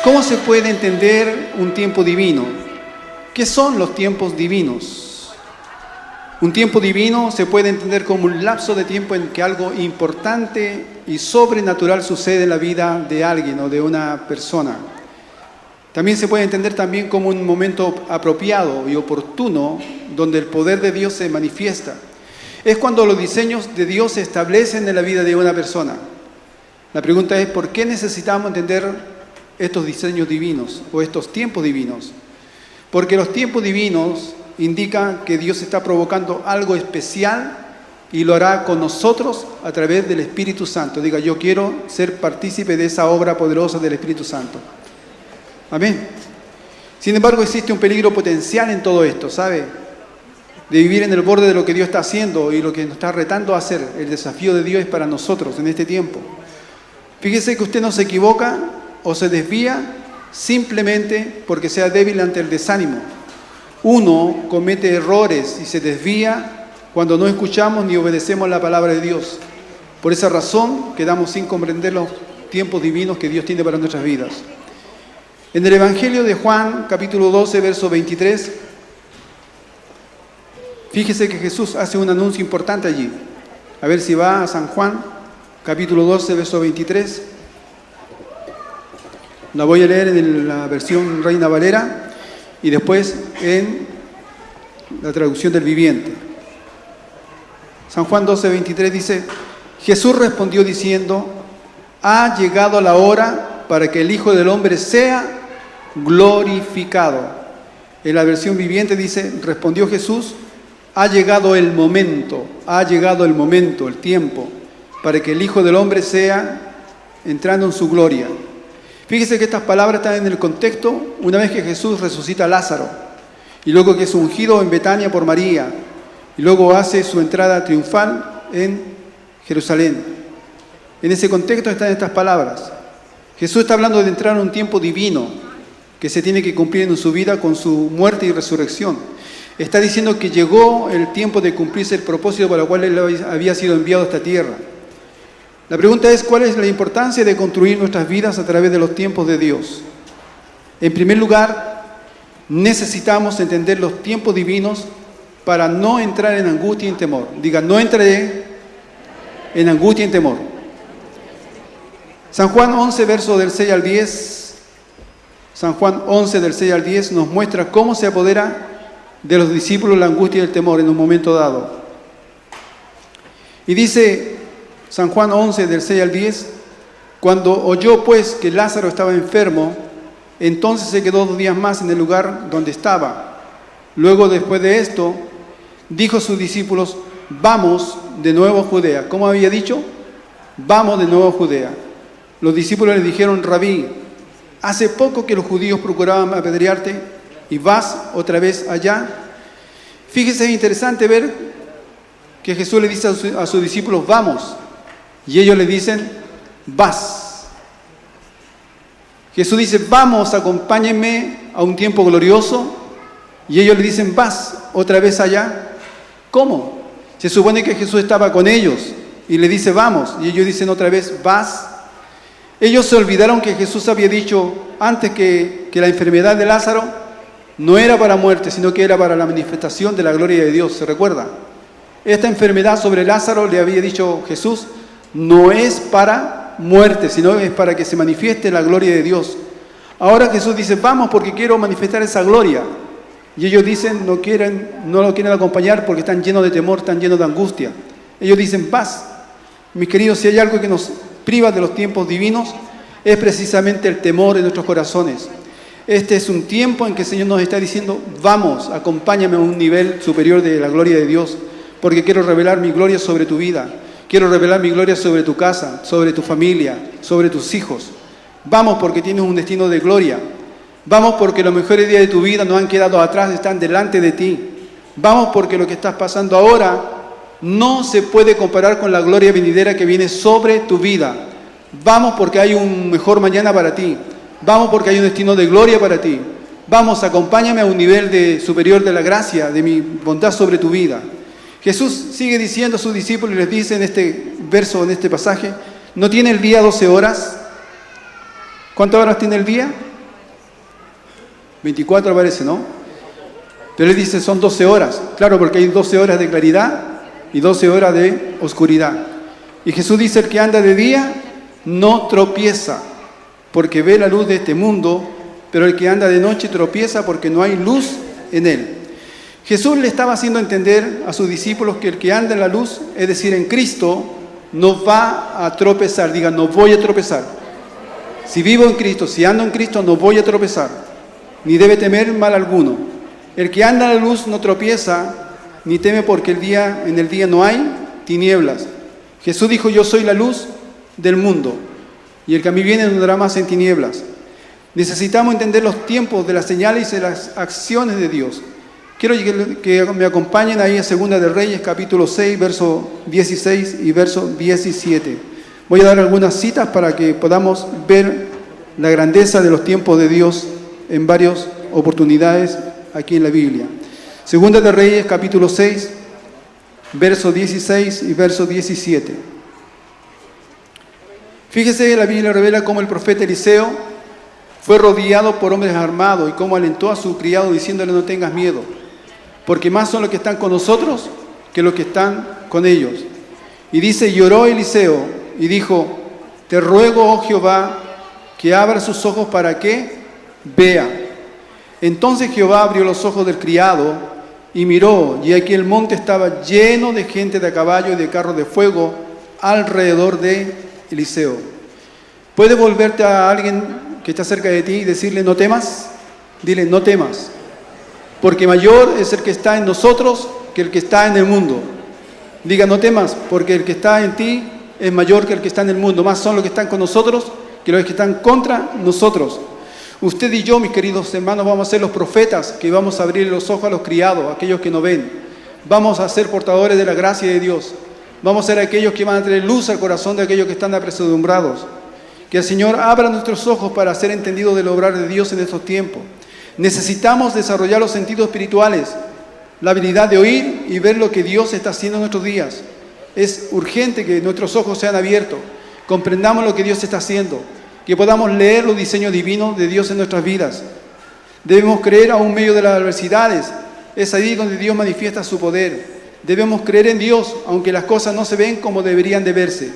¿Cómo se puede entender un tiempo divino? ¿Qué son los tiempos divinos? Un tiempo divino se puede entender como un lapso de tiempo en que algo importante y sobrenatural sucede en la vida de alguien o de una persona. También se puede entender también como un momento apropiado y oportuno donde el poder de Dios se manifiesta. Es cuando los diseños de Dios se establecen en la vida de una persona. La pregunta es, ¿por qué necesitamos entender estos diseños divinos o estos tiempos divinos? Porque los tiempos divinos indican que Dios está provocando algo especial y lo hará con nosotros a través del Espíritu Santo. Diga, yo quiero ser partícipe de esa obra poderosa del Espíritu Santo. Amén. Sin embargo, existe un peligro potencial en todo esto, ¿sabe? De vivir en el borde de lo que Dios está haciendo y lo que nos está retando a hacer. El desafío de Dios es para nosotros en este tiempo. Fíjese que usted no se equivoca o se desvía simplemente porque sea débil ante el desánimo. Uno comete errores y se desvía cuando no escuchamos ni obedecemos la palabra de Dios. Por esa razón quedamos sin comprender los tiempos divinos que Dios tiene para nuestras vidas. En el Evangelio de Juan, capítulo 12, verso 23, fíjese que Jesús hace un anuncio importante allí. A ver si va a San Juan, capítulo 12, verso 23. La voy a leer en la versión Reina Valera y después en la traducción del Viviente. San Juan 12, 23 dice, Jesús respondió diciendo, ha llegado la hora para que el Hijo del Hombre sea glorificado. En la versión Viviente dice, respondió Jesús, ha llegado el momento, el tiempo, para que el Hijo del Hombre sea entrando en su gloria. Fíjese que estas palabras están en el contexto una vez que Jesús resucita a Lázaro y luego que es ungido en Betania por María y luego hace su entrada triunfal en Jerusalén. En ese contexto están estas palabras. Jesús está hablando de entrar en un tiempo divino que se tiene que cumplir en su vida con su muerte y resurrección. Está diciendo que llegó el tiempo de cumplirse el propósito para el cual Él había sido enviado a esta tierra. La pregunta es, ¿cuál es la importancia de construir nuestras vidas a través de los tiempos de Dios? En primer lugar, necesitamos entender los tiempos divinos para no entrar en angustia y en temor. Diga, no entraré en angustia y en temor. San Juan 11, verso del 6 al 10, San Juan 11, del 6 al 10, nos muestra cómo se apodera de los discípulos la angustia y el temor en un momento dado. Y dice San Juan 11, del 6 al 10, cuando oyó pues que Lázaro estaba enfermo, entonces se quedó 2 días más en el lugar donde estaba. Luego, después de esto, dijo a sus discípulos, vamos de nuevo a Judea. ¿Cómo había dicho? Vamos de nuevo a Judea. Los discípulos le dijeron, Rabí, hace poco que los judíos procuraban apedrearte y vas otra vez allá. Fíjese, es interesante ver que Jesús le dice a sus discípulos, vamos, y ellos le dicen, vas. Jesús dice, vamos, acompáñenme a un tiempo glorioso, y ellos le dicen, vas otra vez allá. ¿Cómo? Se supone que Jesús estaba con ellos y le dice, vamos, y ellos dicen otra vez, vas. Ellos se olvidaron que Jesús había dicho antes que la enfermedad de Lázaro no era para muerte, sino que era para la manifestación de la gloria de Dios. ¿Se recuerda? Esta enfermedad sobre Lázaro, le había dicho Jesús, no es para muerte, sino es para que se manifieste la gloria de Dios. Ahora Jesús dice, vamos porque quiero manifestar esa gloria. Y ellos dicen, no lo quieren acompañar porque están llenos de temor, están llenos de angustia. Ellos dicen, vas. Mis queridos, si hay algo que nos priva de los tiempos divinos, es precisamente el temor en nuestros corazones. Este es un tiempo en que el Señor nos está diciendo, vamos, acompáñame a un nivel superior de la gloria de Dios, porque quiero revelar mi gloria sobre tu vida, quiero revelar mi gloria sobre tu casa, sobre tu familia, sobre tus hijos. Vamos porque tienes un destino de gloria. Vamos porque los mejores días de tu vida no han quedado atrás, están delante de ti. Vamos porque lo que estás pasando ahora no se puede comparar con la gloria venidera que viene sobre tu vida. Vamos porque hay un mejor mañana para ti. Vamos porque hay un destino de gloria para ti. Vamos, acompáñame a un nivel superior de la gracia, de mi bondad sobre tu vida. Jesús sigue diciendo a sus discípulos y les dice en este verso, en este pasaje, ¿no tiene el día 12 horas? ¿Cuántas horas tiene el día? 24 parece, ¿no? Pero él dice son 12 horas. Claro, porque hay 12 horas de claridad y 12 horas de oscuridad. Y Jesús dice, el que anda de día no tropieza, porque ve la luz de este mundo, pero el que anda de noche tropieza porque no hay luz en él. Jesús le estaba haciendo entender a sus discípulos que el que anda en la luz, es decir, en Cristo, no va a tropezar. Diga, no voy a tropezar. Si vivo en Cristo, si ando en Cristo, no voy a tropezar, ni debe temer mal alguno. El que anda en la luz no tropieza, ni teme porque en el día no hay tinieblas. Jesús dijo, yo soy la luz del mundo, y el que a mí viene no andará más en tinieblas. Necesitamos entender los tiempos de las señales y de las acciones de Dios. Quiero que me acompañen ahí a Segunda de Reyes, capítulo 6, verso 16 y verso 17. Voy a dar algunas citas para que podamos ver la grandeza de los tiempos de Dios en varias oportunidades aquí en la Biblia. Segunda de Reyes, capítulo 6, verso 16 y verso 17. Fíjese, la Biblia revela cómo el profeta Eliseo fue rodeado por hombres armados y cómo alentó a su criado diciéndole, no tengas miedo, porque más son los que están con nosotros que los que están con ellos. Y dice, lloró Eliseo y dijo, te ruego, oh Jehová, que abra sus ojos para que vea. Entonces Jehová abrió los ojos del criado y miró, y aquí el monte estaba lleno de gente de a caballo y de carros de fuego alrededor de Eliseo. ¿Puedes volverte a alguien que está cerca de ti y decirle, no temas? Dile, no temas, porque mayor es el que está en nosotros que el que está en el mundo. Diga, no temas, porque el que está en ti es mayor que el que está en el mundo. Más son los que están con nosotros que los que están contra nosotros. Usted y yo, mis queridos hermanos, vamos a ser los profetas que vamos a abrir los ojos a los criados, a aquellos que no ven. Vamos a ser portadores de la gracia de Dios. Vamos a ser aquellos que van a traer luz al corazón de aquellos que están apesadumbrados. Que el Señor abra nuestros ojos para ser entendidos del obrar de Dios en estos tiempos. Necesitamos desarrollar los sentidos espirituales, la habilidad de oír y ver lo que Dios está haciendo en nuestros días. Es urgente que nuestros ojos sean abiertos, comprendamos lo que Dios está haciendo, que podamos leer los diseños divinos de Dios en nuestras vidas. Debemos creer aún en medio de las adversidades. Es ahí donde Dios manifiesta su poder. Debemos creer en Dios, aunque las cosas no se ven como deberían de verse.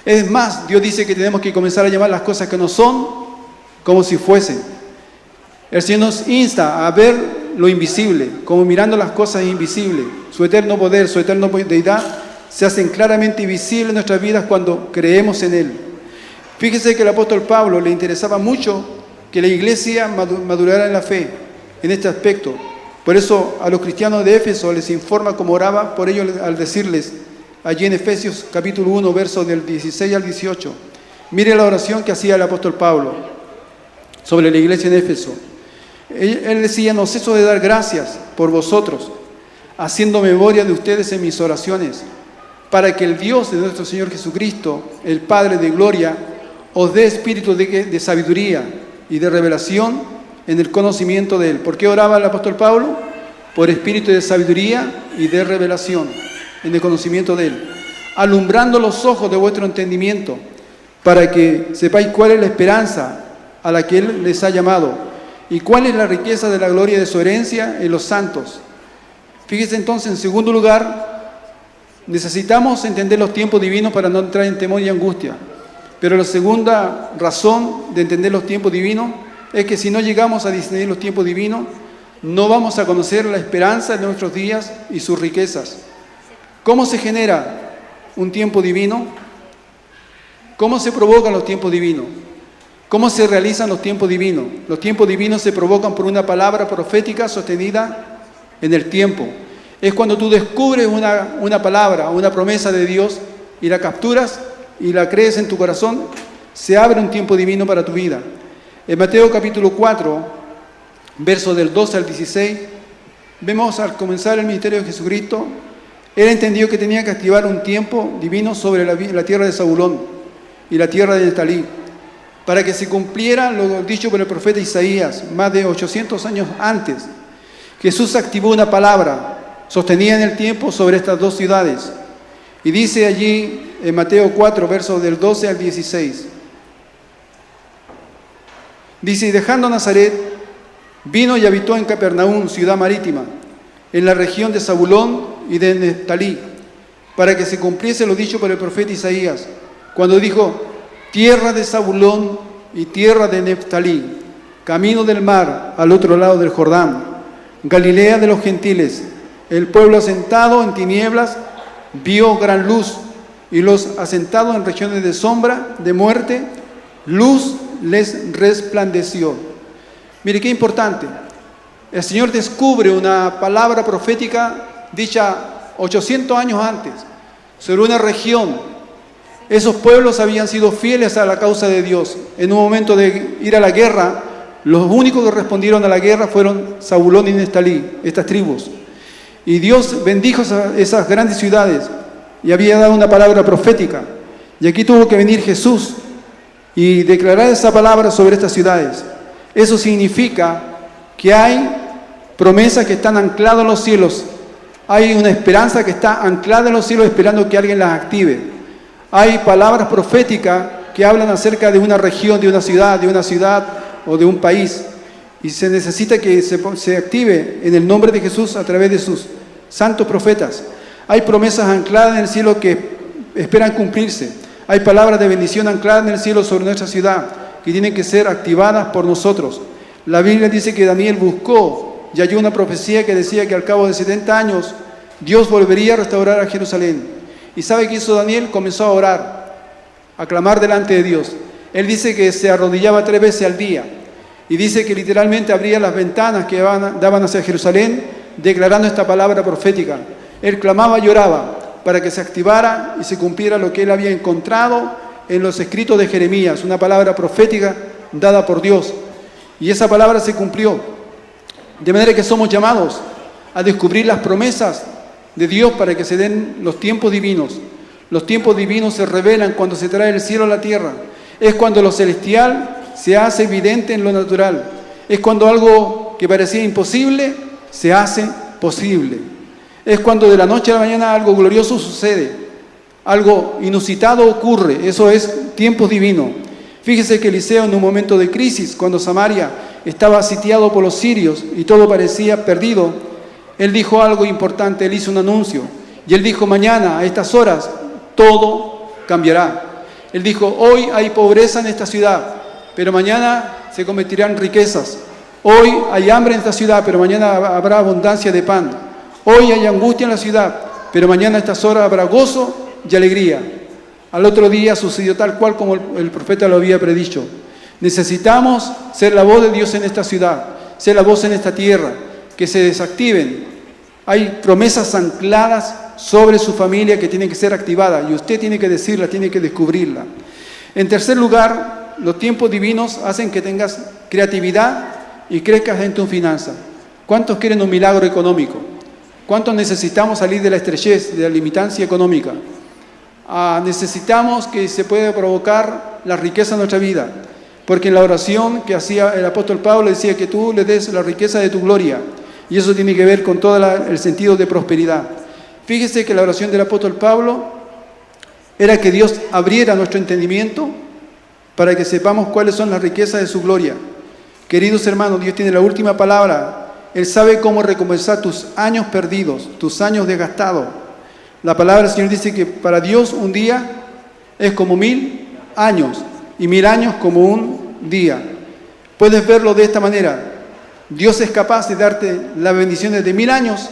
Es más, Dios dice que tenemos que comenzar a llamar las cosas que no son como si fuesen. El Señor nos insta a ver lo invisible, como mirando las cosas invisibles. Su eterno poder, su eterna deidad se hacen claramente visibles en nuestras vidas cuando creemos en Él. Fíjese que el apóstol Pablo le interesaba mucho que la iglesia madurara en la fe, en este aspecto. Por eso a los cristianos de Éfeso les informa cómo oraba por ellos al decirles, allí en Efesios capítulo 1, versos del 16 al 18. Mire la oración que hacía el apóstol Pablo sobre la iglesia en Éfeso. Él decía, no ceso de dar gracias por vosotros, haciendo memoria de ustedes en mis oraciones, para que el Dios de nuestro Señor Jesucristo, el Padre de gloria, os dé espíritu de sabiduría y de revelación en el conocimiento de Él. ¿Por qué oraba el apóstol Pablo? Por espíritu de sabiduría y de revelación en el conocimiento de Él, alumbrando los ojos de vuestro entendimiento, para que sepáis cuál es la esperanza a la que Él les ha llamado, y cuál es la riqueza de la gloria de su herencia en los santos. Fíjese entonces, en segundo lugar, necesitamos entender los tiempos divinos para no entrar en temor y angustia. Pero la segunda razón de entender los tiempos divinos es que si no llegamos a discernir los tiempos divinos, no vamos a conocer la esperanza de nuestros días y sus riquezas. ¿Cómo se genera un tiempo divino? ¿Cómo se provocan los tiempos divinos? ¿Cómo se realizan los tiempos divinos? Los tiempos divinos se provocan por una palabra profética sostenida en el tiempo. Es cuando tú descubres una palabra, una promesa de Dios y la capturas y la crees en tu corazón, se abre un tiempo divino para tu vida. En Mateo capítulo 4, versos del 12 al 16, vemos al comenzar el ministerio de Jesucristo, Él entendió que tenía que activar un tiempo divino sobre la tierra de Zabulón y la tierra de Neftalí, para que se cumpliera lo dicho por el profeta Isaías, más de 800 años antes. Jesús activó una palabra sostenida en el tiempo sobre estas dos ciudades. Y dice allí en Mateo 4, versos del 12 al 16. Dice, y dejando Nazaret, Vino y habitó en Capernaum, ciudad marítima, en la región de Zabulón y de Neftalí, para que se cumpliese lo dicho por el profeta Isaías, cuando dijo: tierra de Zabulón y tierra de Neftalí, camino del mar al otro lado del Jordán, Galilea de los gentiles, el pueblo asentado en tinieblas vio gran luz, y los asentados en regiones de sombra, de muerte, luz les resplandeció. Mire qué importante. El Señor descubre una palabra profética dicha 800 años antes sobre una región. Esos pueblos habían sido fieles a la causa de Dios. En un momento de ir a la guerra, los únicos que respondieron a la guerra fueron Zabulón y Neftalí, estas tribus. Y Dios bendijo esas grandes ciudades y había dado una palabra profética. Y aquí tuvo que venir Jesús y declarar esa palabra sobre estas ciudades. Eso significa que hay promesas que están ancladas en los cielos. Hay una esperanza que está anclada en los cielos esperando que alguien las active. Hay palabras proféticas que hablan acerca de una región, de una ciudad o de un país. Y se necesita que se active en el nombre de Jesús a través de sus santos profetas. Hay promesas ancladas en el cielo que esperan cumplirse. Hay palabras de bendición ancladas en el cielo sobre nuestra ciudad que tienen que ser activadas por nosotros. La Biblia dice que Daniel buscó y halló una profecía que decía que al cabo de 70 años Dios volvería a restaurar a Jerusalén. ¿Y sabe qué hizo Daniel? Comenzó a orar, a clamar delante de Dios. Él dice que se arrodillaba 3 veces al día. Y dice que literalmente abría las ventanas que daban hacia Jerusalén, declarando esta palabra profética. Él clamaba y oraba para que se activara y se cumpliera lo que él había encontrado en los escritos de Jeremías, una palabra profética dada por Dios. Y esa palabra se cumplió. De manera que somos llamados a descubrir las promesas de Dios para que se den los tiempos divinos. Los tiempos divinos se revelan cuando se trae el cielo a la tierra. Es cuando lo celestial se hace evidente en lo natural. Es cuando algo que parecía imposible se hace posible. Es cuando de la noche a la mañana algo glorioso sucede, algo inusitado ocurre. Eso es tiempo divino. Fíjese que Eliseo, en un momento de crisis, cuando Samaria estaba sitiado por los sirios y todo parecía perdido, él dijo algo importante, él hizo un anuncio. Y él dijo: mañana a estas horas todo cambiará. Él dijo: hoy hay pobreza en esta ciudad, pero mañana se convertirán en riquezas. Hoy hay hambre en esta ciudad, pero mañana habrá abundancia de pan. Hoy hay angustia en la ciudad, pero mañana a estas horas habrá gozo y alegría. Al otro día sucedió tal cual como el profeta lo había predicho. Necesitamos ser la voz de Dios en esta ciudad, ser la voz en esta tierra, que se desactiven. Hay promesas ancladas sobre su familia que tienen que ser activadas y usted tiene que decirla, tiene que descubrirla. En tercer lugar, los tiempos divinos hacen que tengas creatividad y crezcas en tu finanza. ¿Cuántos quieren un milagro económico? ¿Cuántos necesitamos salir de la estrechez, de la limitancia económica? Necesitamos que se pueda provocar la riqueza en nuestra vida, porque en la oración que hacía el apóstol Pablo decía que tú le des la riqueza de tu gloria, y eso tiene que ver con todo el sentido de prosperidad. Fíjese que la oración del apóstol Pablo era que Dios abriera nuestro entendimiento para que sepamos cuáles son las riquezas de su gloria. Queridos hermanos, Dios tiene la última palabra. Él sabe cómo recompensar tus años perdidos, tus años desgastados. La palabra del Señor dice que para Dios un día es como 1000 años y 1000 años como un día. Puedes verlo de esta manera. Dios es capaz de darte las bendiciones de 1000 años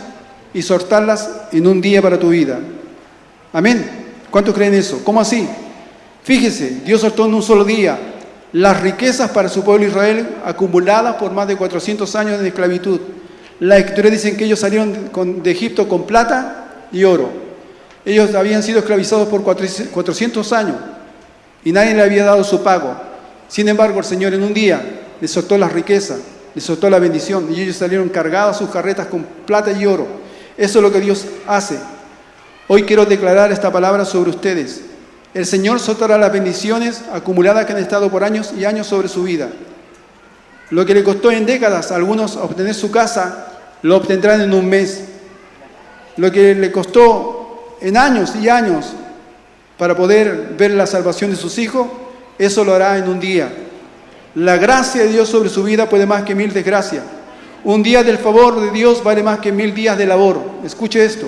y soltarlas en un día para tu vida. Amén. ¿Cuántos creen eso? ¿Cómo así? Fíjese, Dios soltó en un solo día las riquezas para su pueblo Israel acumuladas por más de 400 años de esclavitud. Las escrituras dicen que ellos salieron de Egipto con plata y oro. Ellos habían sido esclavizados por 400 años y nadie le había dado su pago. Sin embargo, el Señor en un día les soltó las riquezas, les soltó la bendición y ellos salieron cargados sus carretas con plata y oro. Eso es lo que Dios hace. Hoy quiero declarar esta palabra sobre ustedes. El Señor soltará las bendiciones acumuladas que han estado por años y años sobre su vida. Lo que le costó en décadas a algunos obtener su casa, lo obtendrán en un mes. Lo que le costó en años y años para poder ver la salvación de sus hijos, eso lo hará en un día. La gracia de Dios sobre su vida puede más que 1000 desgracias. Un día del favor de Dios vale más que 1000 días de labor. Escuche esto.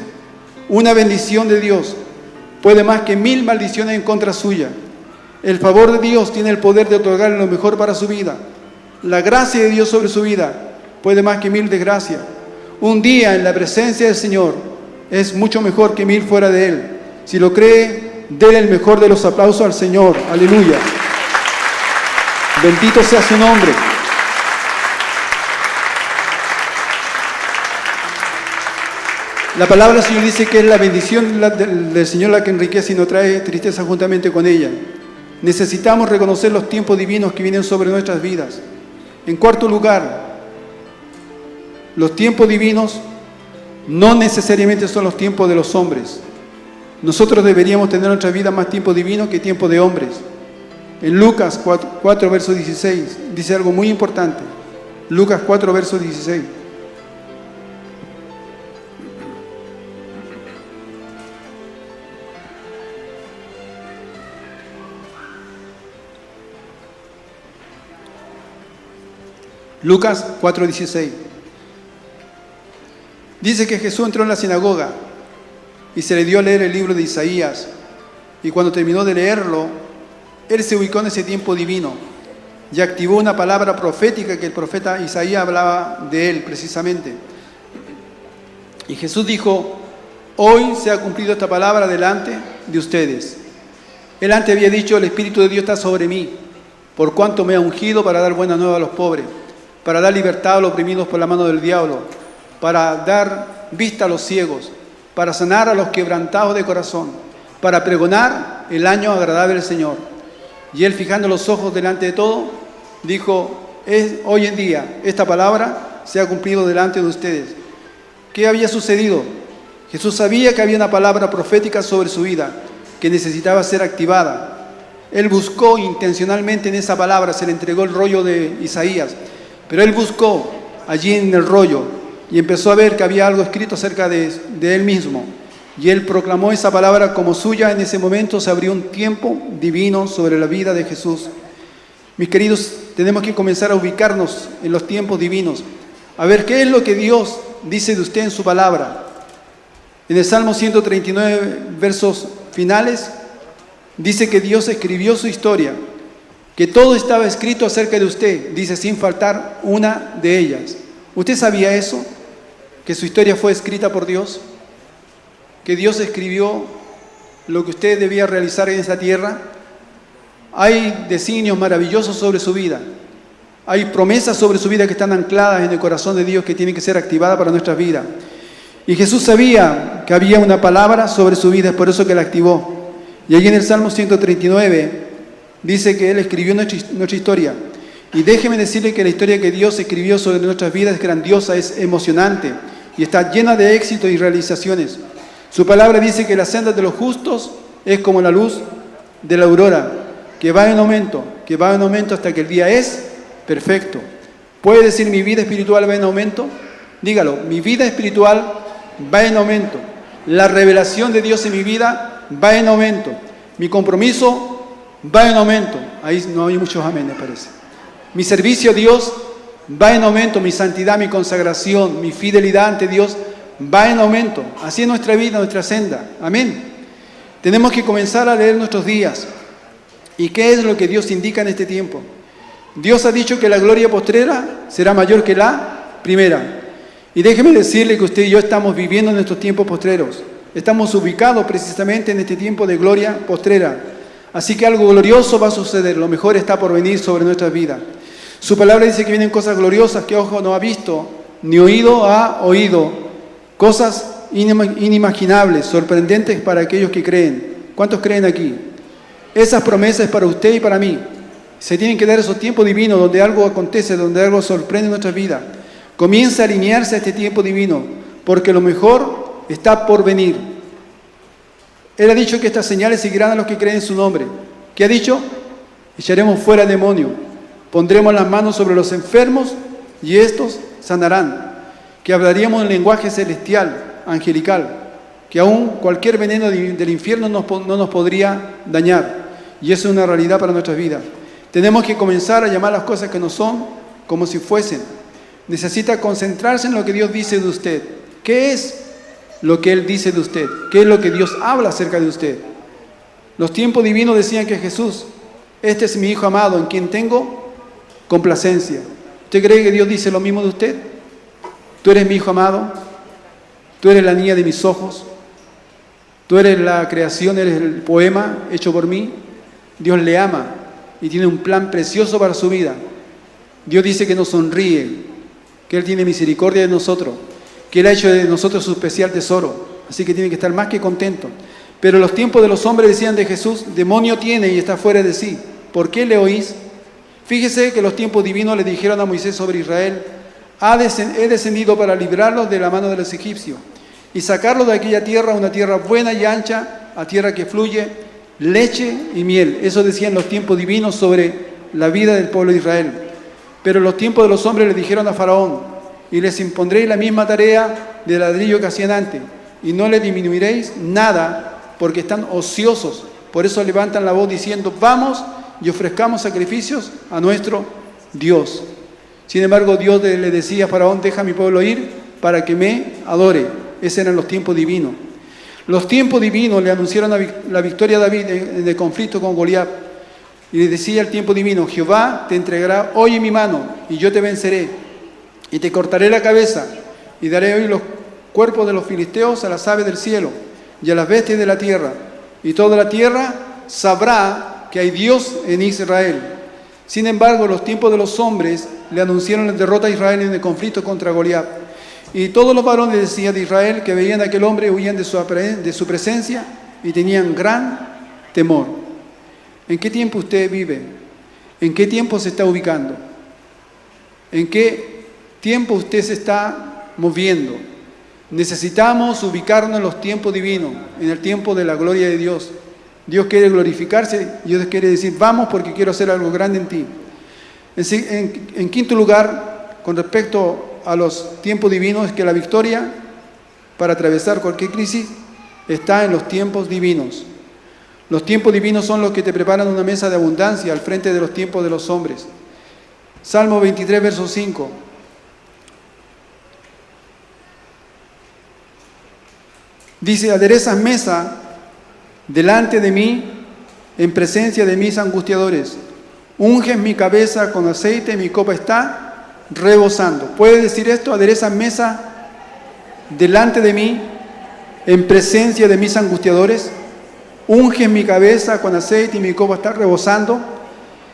Una bendición de Dios puede más que 1000 maldiciones en contra suya. El favor de Dios tiene el poder de otorgarle lo mejor para su vida. La gracia de Dios sobre su vida puede más que 1000 desgracias. Un día en la presencia del Señor es mucho mejor que 1000 fuera de Él. Si lo cree, déle el mejor de los aplausos al Señor. Aleluya. Bendito sea su nombre. La palabra del Señor dice que es la bendición del Señor la que enriquece y no trae tristeza juntamente con ella. Necesitamos reconocer los tiempos divinos que vienen sobre nuestras vidas. En cuarto lugar, los tiempos divinos no necesariamente son los tiempos de los hombres. Nosotros deberíamos tener en nuestra vida más tiempo divino que tiempo de hombres. En Lucas 4 verso 16, dice algo muy importante. Lucas 4, verso 16. Lucas 4:16. Dice que Jesús entró en la sinagoga y se le dio a leer el libro de Isaías. Y cuando terminó de leerlo, él se ubicó en ese tiempo divino y activó una palabra profética que el profeta Isaías hablaba de él precisamente. Y Jesús dijo: hoy se ha cumplido esta palabra delante de ustedes. Él antes había dicho: el Espíritu de Dios está sobre mí, por cuanto me ha ungido para dar buena nueva a los pobres, para dar libertad a los oprimidos por la mano del diablo, para dar vista a los ciegos, para sanar a los quebrantados de corazón, para pregonar el año agradable del Señor. Y él, fijando los ojos delante de todo, dijo: hoy en día esta palabra se ha cumplido delante de ustedes. ¿Qué había sucedido? Jesús sabía que había una palabra profética sobre su vida que necesitaba ser activada. Él buscó intencionalmente en esa palabra, se le entregó el rollo de Isaías, pero él buscó allí en el rollo y empezó a ver que había algo escrito acerca de él mismo. Y él proclamó esa palabra como suya. En ese momento se abrió un tiempo divino sobre la vida de Jesús. Mis queridos, tenemos que comenzar a ubicarnos en los tiempos divinos, a ver qué es lo que Dios dice de usted en su palabra. En el Salmo 139, versos finales, dice que Dios escribió su historia, que todo estaba escrito acerca de usted, dice, sin faltar una de ellas. ¿Usted sabía eso? ¿Que su historia fue escrita por Dios? ¿Que Dios escribió lo que usted debía realizar en esta tierra? Hay designios maravillosos sobre su vida. Hay promesas sobre su vida que están ancladas en el corazón de Dios, que tienen que ser activadas para nuestras vidas. Y Jesús sabía que había una palabra sobre su vida, es por eso que la activó. Y allí en el Salmo 139 dice que Él escribió nuestra historia. Y déjeme decirle que la historia que Dios escribió sobre nuestras vidas es grandiosa, es emocionante y está llena de éxitos y realizaciones. Su palabra dice que la senda de los justos es como la luz de la aurora, que va en aumento hasta que el día es perfecto. ¿Puede decir mi vida espiritual va en aumento? Dígalo, mi vida espiritual va en aumento. La revelación de Dios en mi vida va en aumento. Mi compromiso va en aumento. Ahí no hay muchos amenes, parece. Mi servicio a Dios va en aumento. Mi santidad, mi consagración, mi fidelidad ante Dios va en aumento. Así es nuestra vida, nuestra senda. Amén. Tenemos que comenzar a leer nuestros días. ¿Y qué es lo que Dios indica en este tiempo? Dios ha dicho que la gloria postrera será mayor que la primera. Y déjeme decirle que usted y yo estamos viviendo en estos tiempos postreros. Estamos ubicados precisamente en este tiempo de gloria postrera. Así que algo glorioso va a suceder. Lo mejor está por venir sobre nuestras vidas. Su palabra dice que vienen cosas gloriosas que ojo no ha visto, ni oído ha oído. Cosas inimaginables, sorprendentes para aquellos que creen. ¿Cuántos creen aquí? Esas promesas es para usted y para mí. Se tienen que dar esos tiempos divinos donde algo acontece, donde algo sorprende en nuestra vida. Comienza a alinearse a este tiempo divino, porque lo mejor está por venir. Él ha dicho que estas señales seguirán a los que creen en su nombre. ¿Qué ha dicho? Echaremos fuera demonio, pondremos las manos sobre los enfermos y estos sanarán. Que hablaríamos en lenguaje celestial, angelical, que aún cualquier veneno del infierno no nos podría dañar. Y eso es una realidad para nuestras vidas. Tenemos que comenzar a llamar las cosas que no son como si fuesen. necesita concentrarse en lo que Dios dice de usted. ¿Qué es lo que Él dice de usted? ¿Qué es lo que Dios habla acerca de usted? Los tiempos divinos decían que Jesús, este es mi Hijo amado, en quien tengo complacencia. ¿Usted cree que Dios dice lo mismo de usted? Tú eres mi Hijo amado, tú eres la niña de mis ojos, tú eres la creación, eres el poema hecho por mí. Dios le ama y tiene un plan precioso para su vida. Dios dice que nos sonríe, que Él tiene misericordia de nosotros, que Él ha hecho de nosotros su especial tesoro, así que tiene que estar más que contento. Pero los tiempos de los hombres decían de Jesús, demonio tiene y está fuera de sí. ¿Por qué le oís? Fíjese que los tiempos divinos le dijeron a Moisés sobre Israel, he descendido para librarlos de la mano de los egipcios y sacarlos de aquella tierra, una tierra buena y ancha, a tierra que fluye leche y miel. Eso decían los tiempos divinos sobre la vida del pueblo de Israel. Pero los tiempos de los hombres le dijeron a Faraón, y les impondréis la misma tarea de ladrillo que hacían antes, y no le disminuiréis nada, porque están ociosos. Por eso levantan la voz diciendo, vamos y ofrezcamos sacrificios a nuestro Dios. Sin embargo, Dios le decía a Faraón, deja a mi pueblo ir para que me adore. Esos eran los tiempos divinos. Los tiempos divinos le anunciaron la victoria a David en el conflicto con Goliat. Y le decía el tiempo divino, Jehová te entregará hoy en mi mano, y yo te venceré, y te cortaré la cabeza, y daré hoy los cuerpos de los filisteos a las aves del cielo, y a las bestias de la tierra, y toda la tierra sabrá que hay Dios en Israel. Sin embargo, los tiempos de los hombres le anunciaron la derrota a Israel en el conflicto contra Goliat. Y todos los varones decían de Israel que veían a aquel hombre, huían de su presencia y tenían gran temor. ¿En qué tiempo usted vive? ¿En qué tiempo se está ubicando? ¿En qué tiempo usted se está moviendo? Necesitamos ubicarnos en los tiempos divinos, en el tiempo de la gloria de Dios. Dios quiere glorificarse, Dios quiere decir, vamos porque quiero hacer algo grande en ti. En quinto lugar, con respecto a los tiempos divinos, es que la victoria para atravesar cualquier crisis está en los tiempos divinos. Los tiempos divinos son los que te preparan una mesa de abundancia al frente de los tiempos de los hombres. Salmo 23, verso 5. Dice, aderezas mesa delante de mí en presencia de mis angustiadores. Unges mi cabeza con aceite, mi copa está rebosando. ¿Puede decir esto? Aderezas mesa delante de mí en presencia de mis angustiadores. Unges mi cabeza con aceite y mi copa está rebosando.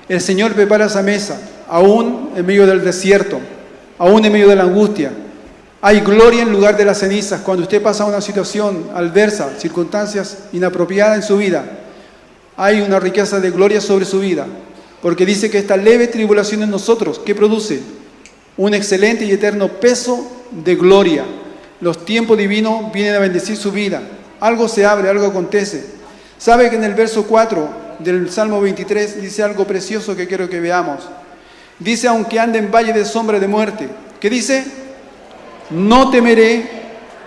El Señor prepara esa mesa, aún en medio del desierto, aún en medio de la angustia. Hay gloria en lugar de las cenizas. Cuando usted pasa una situación adversa, circunstancias inapropiadas en su vida, hay una riqueza de gloria sobre su vida. Porque dice que esta leve tribulación en nosotros, ¿qué produce? Un excelente y eterno peso de gloria. Los tiempos divinos vienen a bendecir su vida. Algo se abre, algo acontece. ¿Sabe que en el verso 4 del Salmo 23 dice algo precioso que quiero que veamos? Dice, aunque ande en valle de sombra de muerte. ¿Qué dice? No temeré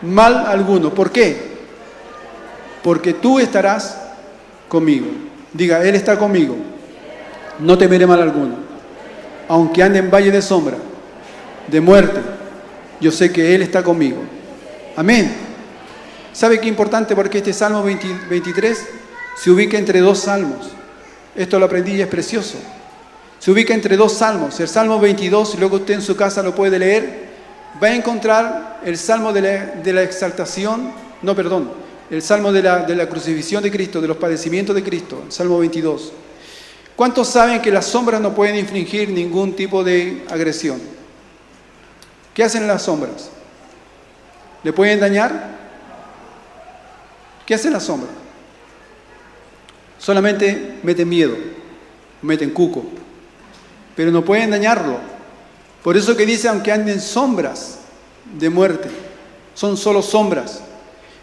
mal alguno. ¿Por qué? Porque tú estarás conmigo. Diga, Él está conmigo. No temeré mal alguno. Aunque ande en valle de sombra, de muerte, yo sé que Él está conmigo. Amén. ¿Sabe qué importante? Porque este Salmo 23 se ubica entre dos salmos. Esto lo aprendí y es precioso. Se ubica entre dos salmos. El Salmo 22, y luego usted en su casa lo puede leer, va a encontrar el Salmo de la exaltación, el Salmo de la crucifixión de Cristo, de los padecimientos de Cristo, el Salmo 22. ¿Cuántos saben que las sombras no pueden infligir ningún tipo de agresión? ¿Qué hacen las sombras? ¿Le pueden dañar? ¿Qué hacen las sombras? Solamente meten miedo, meten cuco, pero no pueden dañarlo. Por eso que dice, aunque anden sombras de muerte, son solo sombras.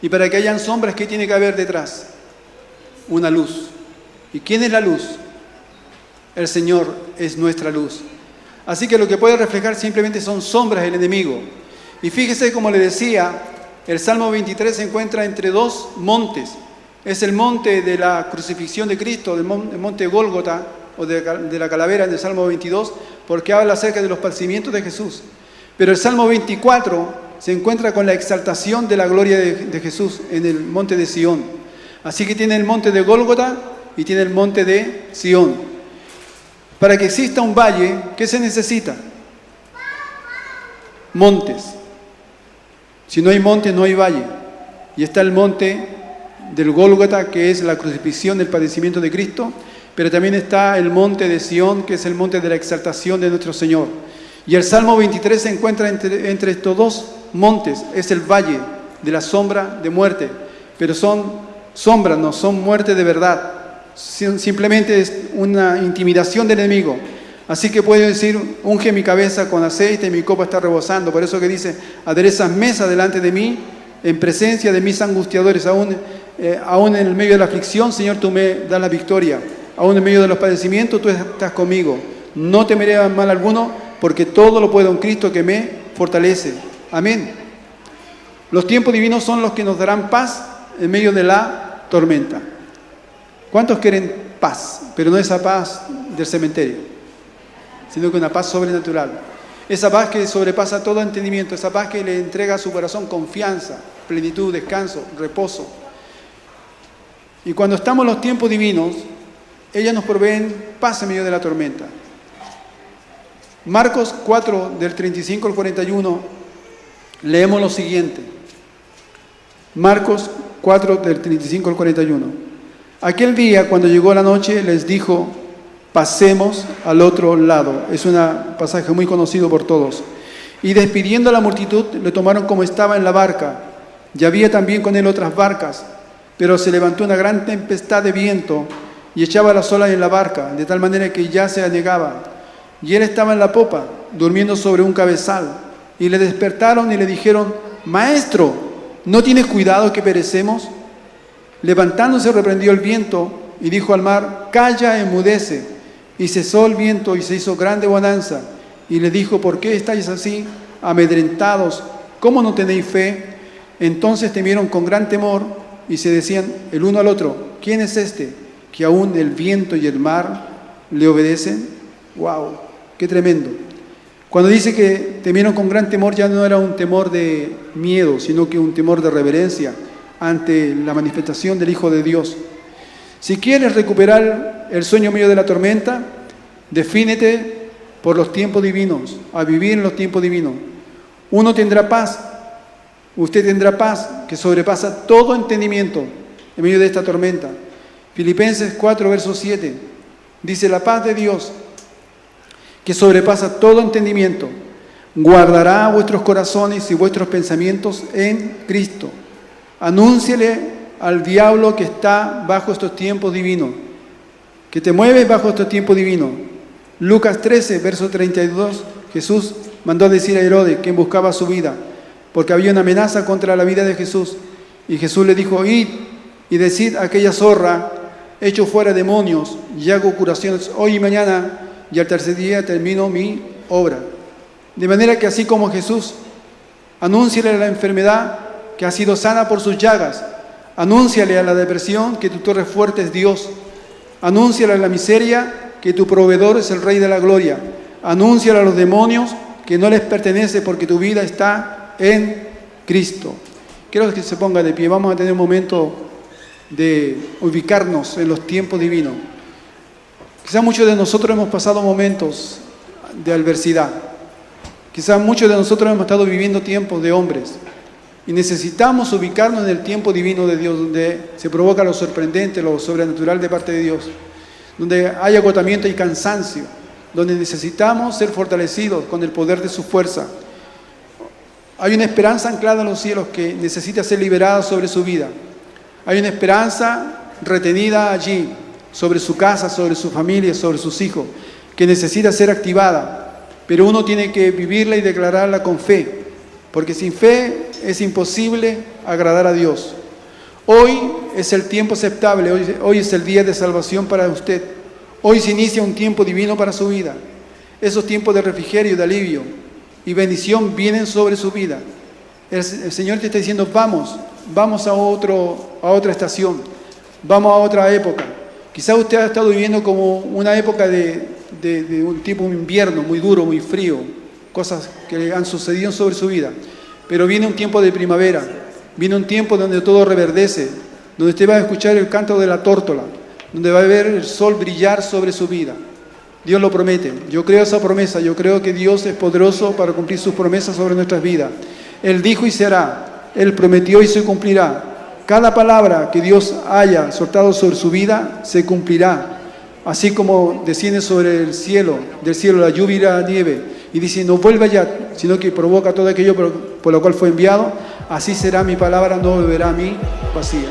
Y para que hayan sombras, ¿qué tiene que haber detrás? Una luz. ¿Y quién es la luz? El Señor es nuestra luz. Así que lo que puede reflejar simplemente son sombras del enemigo. Y fíjese, como le decía, el Salmo 23 se encuentra entre dos montes. Es el monte de la crucifixión de Cristo, el monte Gólgota, o de la calavera en el Salmo 22, porque habla acerca de los padecimientos de Jesús. Pero el Salmo 24 se encuentra con la exaltación de la gloria de Jesús en el monte de Sión. Así que tiene el monte de Gólgota y tiene el monte de Sión. Para que exista un valle, ¿qué se necesita? Montes. Si no hay montes, no hay valle. Y está el monte del Gólgota, que es la crucifixión del padecimiento de Cristo, pero también está el monte de Sión, que es el monte de la exaltación de nuestro Señor. Y el Salmo 23 se encuentra entre estos dos montes, es el valle de la sombra de muerte, pero son sombras, no son muerte de verdad, simplemente es una intimidación del enemigo. Así que puede decir, unge mi cabeza con aceite y mi copa está rebosando. Por eso que dice, aderezas mesa delante de mí, en presencia de mis angustiadores. Aún en el medio de la aflicción, Señor, tú me das la victoria. Aún en medio de los padecimientos, tú estás conmigo. No temeré mal alguno, porque todo lo puedo en Cristo que me fortalece. Amén. Los tiempos divinos son los que nos darán paz en medio de la tormenta. ¿Cuántos quieren paz? Pero no esa paz del cementerio, sino que una paz sobrenatural. Esa paz que sobrepasa todo entendimiento, esa paz que le entrega a su corazón confianza, plenitud, descanso, reposo. Y cuando estamos en los tiempos divinos, ellas nos proveen paz en medio de la tormenta. Marcos 4, del 35 al 41, leemos lo siguiente. Marcos 4, del 35 al 41. Aquel día, cuando llegó la noche, les dijo, pasemos al otro lado. Es un pasaje muy conocido por todos. Y despidiendo a la multitud, le tomaron como estaba en la barca. Y había también con él otras barcas. Pero se levantó una gran tempestad de viento y echaba las olas en la barca, de tal manera que ya se anegaba. Y él estaba en la popa, durmiendo sobre un cabezal. Y le despertaron y le dijeron, Maestro, ¿no tienes cuidado que perecemos? Levantándose reprendió el viento y dijo al mar, calla, enmudece. Y cesó el viento y se hizo grande bonanza. Y le dijo, ¿por qué estáis así, amedrentados? ¿Cómo no tenéis fe? Entonces temieron con gran temor y se decían el uno al otro, ¿quién es este que aún el viento y el mar le obedecen? ¡Wow! ¡Qué tremendo! Cuando dice que temieron con gran temor, ya no era un temor de miedo, sino que un temor de reverencia ante la manifestación del Hijo de Dios. Si quieres recuperar el sueño medio de la tormenta, defínete por los tiempos divinos, a vivir en los tiempos divinos. Uno tendrá paz, usted tendrá paz que sobrepasa todo entendimiento en medio de esta tormenta. Filipenses 4, verso 7, dice, la paz de Dios, que sobrepasa todo entendimiento, guardará vuestros corazones y vuestros pensamientos en Cristo. Anúnciale al diablo que está bajo estos tiempos divinos, que te mueves bajo estos tiempos divinos. Lucas 13, verso 32, Jesús mandó a decir a Herodes, quien buscaba su vida, porque había una amenaza contra la vida de Jesús. Y Jesús le dijo, id y decid a aquella zorra, echo fuera demonios y hago curaciones hoy y mañana, y al tercer día termino mi obra. De manera que así como Jesús, anúnciale a la enfermedad que ha sido sana por sus llagas, anúnciale a la depresión que tu torre fuerte es Dios, anúnciale a la miseria que tu proveedor es el Rey de la Gloria, anúnciale a los demonios que no les pertenece porque tu vida está en Cristo. Quiero que se ponga de pie, vamos a tener un momento de ubicarnos en los tiempos divinos. Quizás muchos de nosotros hemos pasado momentos de adversidad. Quizás muchos de nosotros hemos estado viviendo tiempos de hombres. Y necesitamos ubicarnos en el tiempo divino de Dios, donde se provoca lo sorprendente, lo sobrenatural de parte de Dios. Donde hay agotamiento y cansancio. Donde necesitamos ser fortalecidos con el poder de su fuerza. Hay una esperanza anclada en los cielos que necesita ser liberada sobre su vida. Hay una esperanza retenida allí, sobre su casa, sobre su familia, sobre sus hijos, que necesita ser activada. Pero uno tiene que vivirla y declararla con fe, porque sin fe es imposible agradar a Dios. Hoy es el tiempo aceptable, hoy es el día de salvación para usted. Hoy se inicia un tiempo divino para su vida. Esos tiempos de refrigerio, de alivio y bendición vienen sobre su vida. El Señor te está diciendo, vamos a otra estación, vamos a otra época. Quizá usted ha estado viviendo como una época de un tipo de invierno muy duro, muy frío, cosas que han sucedido sobre su vida. Pero viene un tiempo de primavera, viene un tiempo donde todo reverdece, donde usted va a escuchar el canto de la tórtola, donde va a ver el sol brillar sobre su vida. Dios lo promete. Yo creo esa promesa. Yo creo que Dios es poderoso para cumplir sus promesas sobre nuestras vidas. Él dijo y se hará. Él prometió y se cumplirá. Cada palabra que Dios haya soltado sobre su vida se cumplirá. Así como desciende sobre el cielo, del cielo la lluvia y la nieve, y dice, no vuelva allá, sino que provoca todo aquello por lo cual fue enviado, así será mi palabra, no volverá a mí vacía.